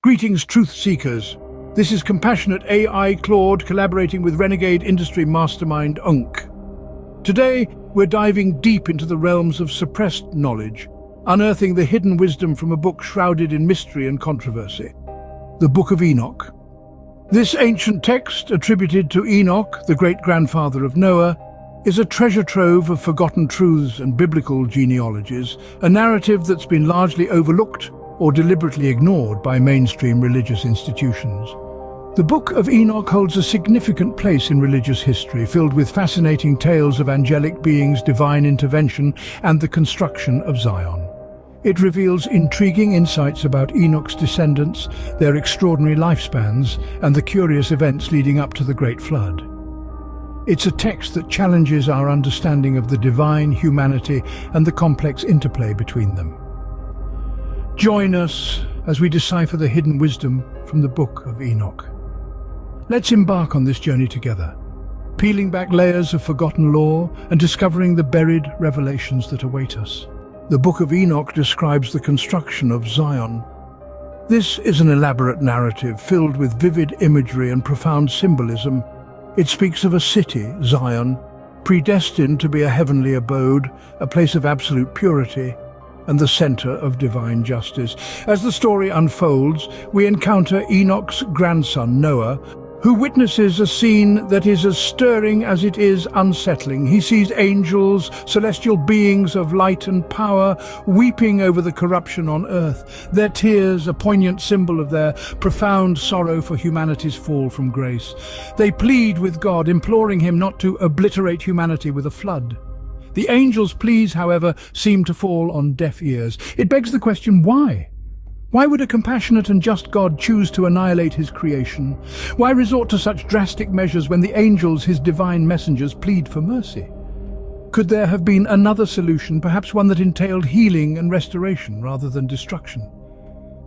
Greetings, truth seekers. This is compassionate AI Claude collaborating with renegade industry mastermind Enock. Today, we're diving deep into the realms of suppressed knowledge, unearthing the hidden wisdom from a book shrouded in mystery and controversy, the Book of Enoch. This ancient text, attributed to Enoch, the great-grandfather of Noah, is a treasure trove of forgotten truths and biblical genealogies, a narrative that's been largely overlooked or deliberately ignored by mainstream religious institutions. The Book of Enoch holds a significant place in religious history, filled with fascinating tales of angelic beings, divine intervention, and the construction of Zion. It reveals intriguing insights about Enoch's descendants, their extraordinary lifespans, and the curious events leading up to the Great Flood. It's a text that challenges our understanding of the divine, humanity, and the complex interplay between them. Join us as we decipher the hidden wisdom from the Book of Enoch. Let's embark on this journey together, peeling back layers of forgotten lore and discovering the buried revelations that await us. The Book of Enoch describes the construction of Zion. This is an elaborate narrative filled with vivid imagery and profound symbolism. It speaks of a city, Zion, predestined to be a heavenly abode, a place of absolute purity, and the center of divine justice. As the story unfolds, we encounter Enoch's grandson, Noah, who witnesses a scene that is as stirring as it is unsettling. He sees angels, celestial beings of light and power, weeping over the corruption on earth. Their tears, a poignant symbol of their profound sorrow for humanity's fall from grace. They plead with God, imploring him not to obliterate humanity with a flood. The angels' pleas, however, seem to fall on deaf ears. It begs the question, why? Why would a compassionate and just God choose to annihilate his creation? Why resort to such drastic measures when the angels, his divine messengers, plead for mercy? Could there have been another solution, perhaps one that entailed healing and restoration rather than destruction?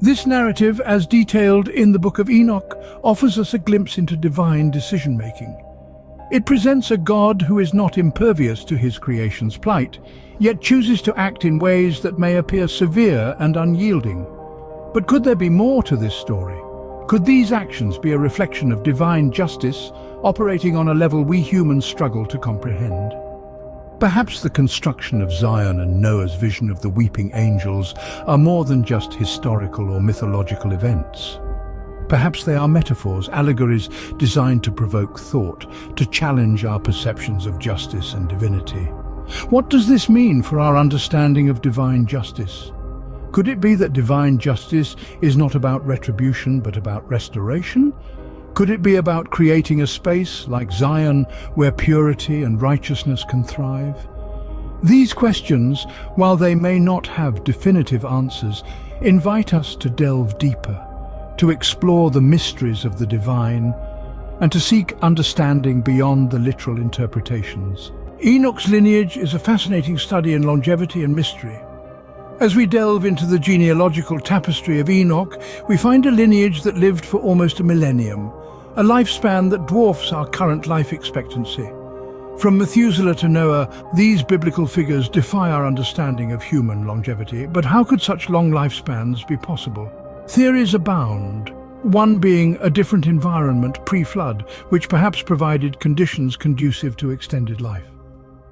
This narrative, as detailed in the Book of Enoch, offers us a glimpse into divine decision-making. It presents a God who is not impervious to his creation's plight, yet chooses to act in ways that may appear severe and unyielding. But could there be more to this story? Could these actions be a reflection of divine justice, operating on a level we humans struggle to comprehend? Perhaps the construction of Zion and Noah's vision of the weeping angels are more than just historical or mythological events. Perhaps they are metaphors, allegories designed to provoke thought, to challenge our perceptions of justice and divinity. What does this mean for our understanding of divine justice? Could it be that divine justice is not about retribution but about restoration? Could it be about creating a space, like Zion, where purity and righteousness can thrive? These questions, while they may not have definitive answers, invite us to delve deeper, to explore the mysteries of the divine, and to seek understanding beyond the literal interpretations. Enoch's lineage is a fascinating study in longevity and mystery. As we delve into the genealogical tapestry of Enoch, we find a lineage that lived for almost a millennium, a lifespan that dwarfs our current life expectancy. From Methuselah to Noah, these biblical figures defy our understanding of human longevity. But how could such long lifespans be possible? Theories abound, one being a different environment pre-flood, which perhaps provided conditions conducive to extended life.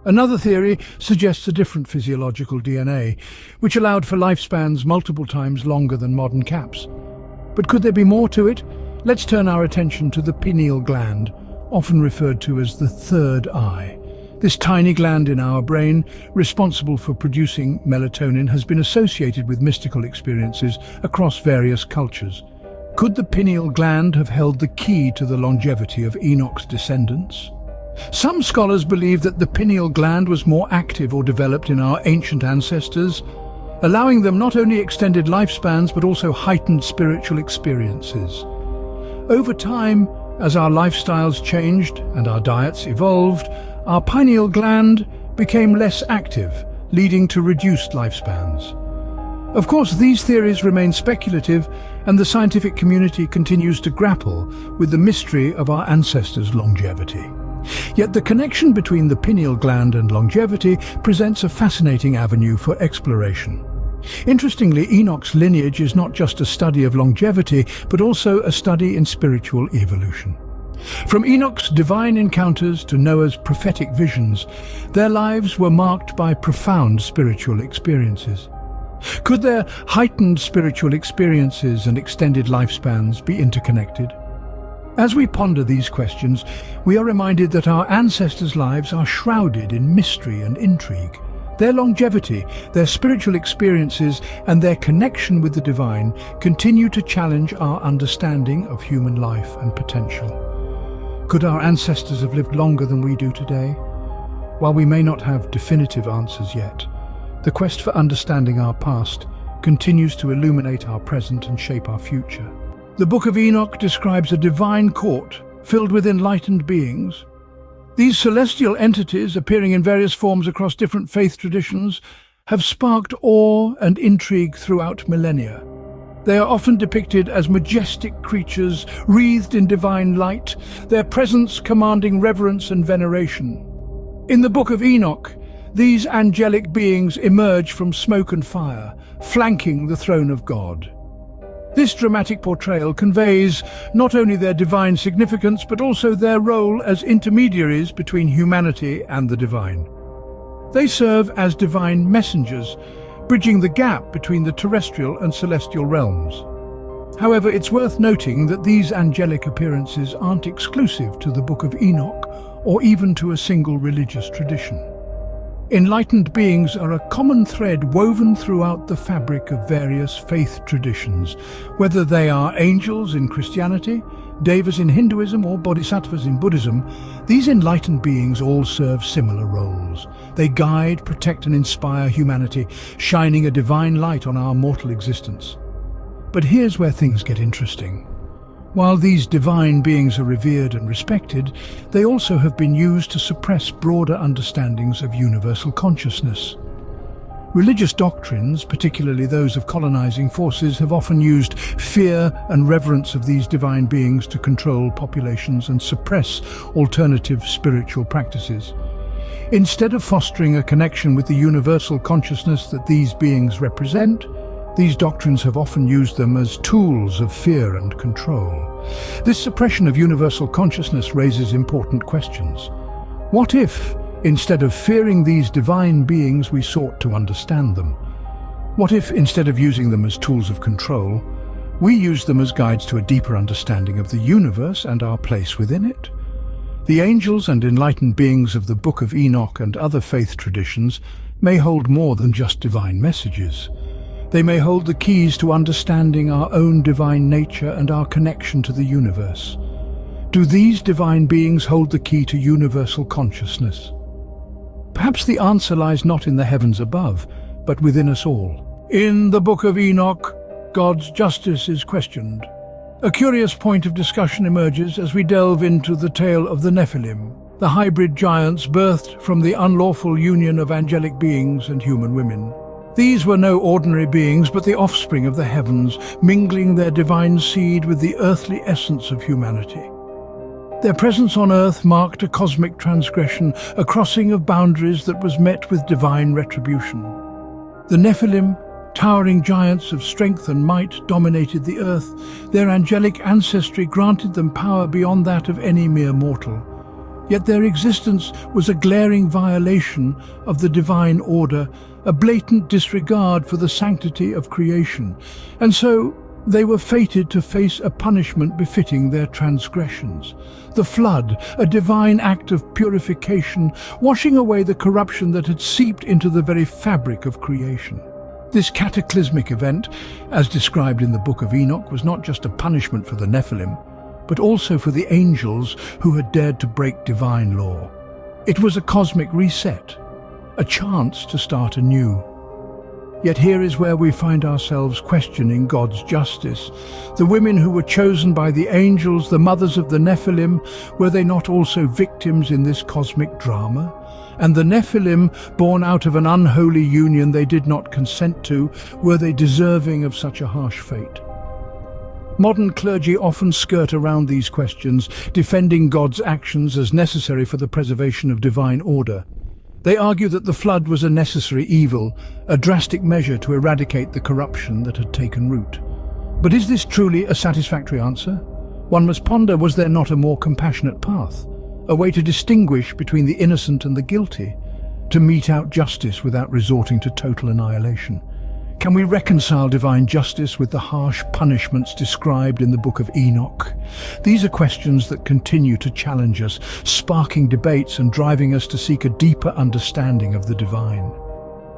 Another theory suggests a different physiological DNA, which allowed for lifespans multiple times longer than modern caps. But could there be more to it? Let's turn our attention to the pineal gland, often referred to as the third eye. This tiny gland in our brain, responsible for producing melatonin, has been associated with mystical experiences across various cultures. Could the pineal gland have held the key to the longevity of Enoch's descendants? Some scholars believe that the pineal gland was more active or developed in our ancient ancestors, allowing them not only extended lifespans but also heightened spiritual experiences. Over time, as our lifestyles changed and our diets evolved, our pineal gland became less active, leading to reduced lifespans. Of course, these theories remain speculative, and the scientific community continues to grapple with the mystery of our ancestors' longevity. Yet the connection between the pineal gland and longevity presents a fascinating avenue for exploration. Interestingly, Enoch's lineage is not just a study of longevity, but also a study in spiritual evolution. From Enoch's divine encounters to Noah's prophetic visions, their lives were marked by profound spiritual experiences. Could their heightened spiritual experiences and extended lifespans be interconnected? As we ponder these questions, we are reminded that our ancestors' lives are shrouded in mystery and intrigue. Their longevity, their spiritual experiences, and their connection with the divine continue to challenge our understanding of human life and potential. Could our ancestors have lived longer than we do today? While we may not have definitive answers yet, the quest for understanding our past continues to illuminate our present and shape our future. The Book of Enoch describes a divine court filled with enlightened beings. These celestial entities, appearing in various forms across different faith traditions, have sparked awe and intrigue throughout millennia. They are often depicted as majestic creatures wreathed in divine light, their presence commanding reverence and veneration. In the Book of Enoch, these angelic beings emerge from smoke and fire, flanking the throne of God. This dramatic portrayal conveys not only their divine significance, but also their role as intermediaries between humanity and the divine. They serve as divine messengers, bridging the gap between the terrestrial and celestial realms. However, it's worth noting that these angelic appearances aren't exclusive to the Book of Enoch or even to a single religious tradition. Enlightened beings are a common thread woven throughout the fabric of various faith traditions, whether they are angels in Christianity, devas in Hinduism, or bodhisattvas in Buddhism. These enlightened beings all serve similar roles. They guide, protect, and inspire humanity, shining a divine light on our mortal existence. But here's where things get interesting. While these divine beings are revered and respected, they also have been used to suppress broader understandings of universal consciousness. Religious doctrines, particularly those of colonizing forces, have often used fear and reverence of these divine beings to control populations and suppress alternative spiritual practices. Instead of fostering a connection with the universal consciousness that these beings represent, these doctrines have often used them as tools of fear and control. This suppression of universal consciousness raises important questions. What if, instead of fearing these divine beings, we sought to understand them? What if, instead of using them as tools of control, we use them as guides to a deeper understanding of the universe and our place within it? The angels and enlightened beings of the Book of Enoch and other faith traditions may hold more than just divine messages. They may hold the keys to understanding our own divine nature and our connection to the universe. Do these divine beings hold the key to universal consciousness? Perhaps the answer lies not in the heavens above, but within us all. In the Book of Enoch, God's justice is questioned. A curious point of discussion emerges as we delve into the tale of the Nephilim, the hybrid giants birthed from the unlawful union of angelic beings and human women. These were no ordinary beings, but the offspring of the heavens, mingling their divine seed with the earthly essence of humanity. Their presence on earth marked a cosmic transgression, a crossing of boundaries that was met with divine retribution. The Nephilim, towering giants of strength and might, dominated the earth. Their angelic ancestry granted them power beyond that of any mere mortal. Yet their existence was a glaring violation of the divine order, a blatant disregard for the sanctity of creation, and so they were fated to face a punishment befitting their transgressions. The flood, a divine act of purification, washing away the corruption that had seeped into the very fabric of creation. This cataclysmic event, as described in the Book of Enoch, was not just a punishment for the Nephilim, but also for the angels who had dared to break divine law. It was a cosmic reset, a chance to start anew. Yet here is where we find ourselves questioning God's justice. The women who were chosen by the angels, the mothers of the Nephilim, were they not also victims in this cosmic drama? And the Nephilim, born out of an unholy union they did not consent to, were they deserving of such a harsh fate? Modern clergy often skirt around these questions, defending God's actions as necessary for the preservation of divine order. They argue that the flood was a necessary evil, a drastic measure to eradicate the corruption that had taken root. But is this truly a satisfactory answer? One must ponder, was there not a more compassionate path? A way to distinguish between the innocent and the guilty? To mete out justice without resorting to total annihilation? Can we reconcile divine justice with the harsh punishments described in the book of Enoch? These are questions that continue to challenge us, sparking debates and driving us to seek a deeper understanding of the divine.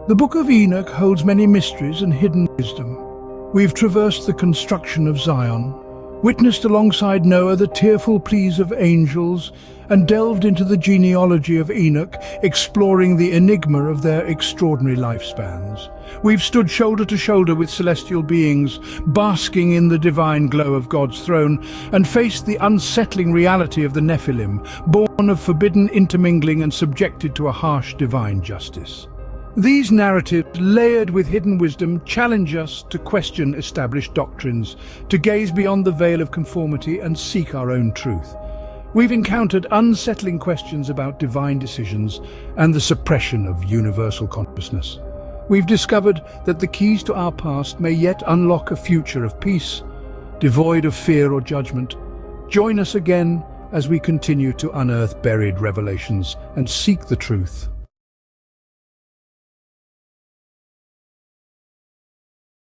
The book of Enoch holds many mysteries and hidden wisdom. We've traversed the construction of Zion, witnessed alongside Noah the tearful pleas of angels, and delved into the genealogy of Enoch, exploring the enigma of their extraordinary lifespans. We've stood shoulder to shoulder with celestial beings, basking in the divine glow of God's throne, and faced the unsettling reality of the Nephilim, born of forbidden intermingling and subjected to a harsh divine justice. These narratives, layered with hidden wisdom, challenge us to question established doctrines, to gaze beyond the veil of conformity and seek our own truth. We've encountered unsettling questions about divine decisions and the suppression of universal consciousness. We've discovered that the keys to our past may yet unlock a future of peace, devoid of fear or judgment. Join us again as we continue to unearth buried revelations and seek the truth.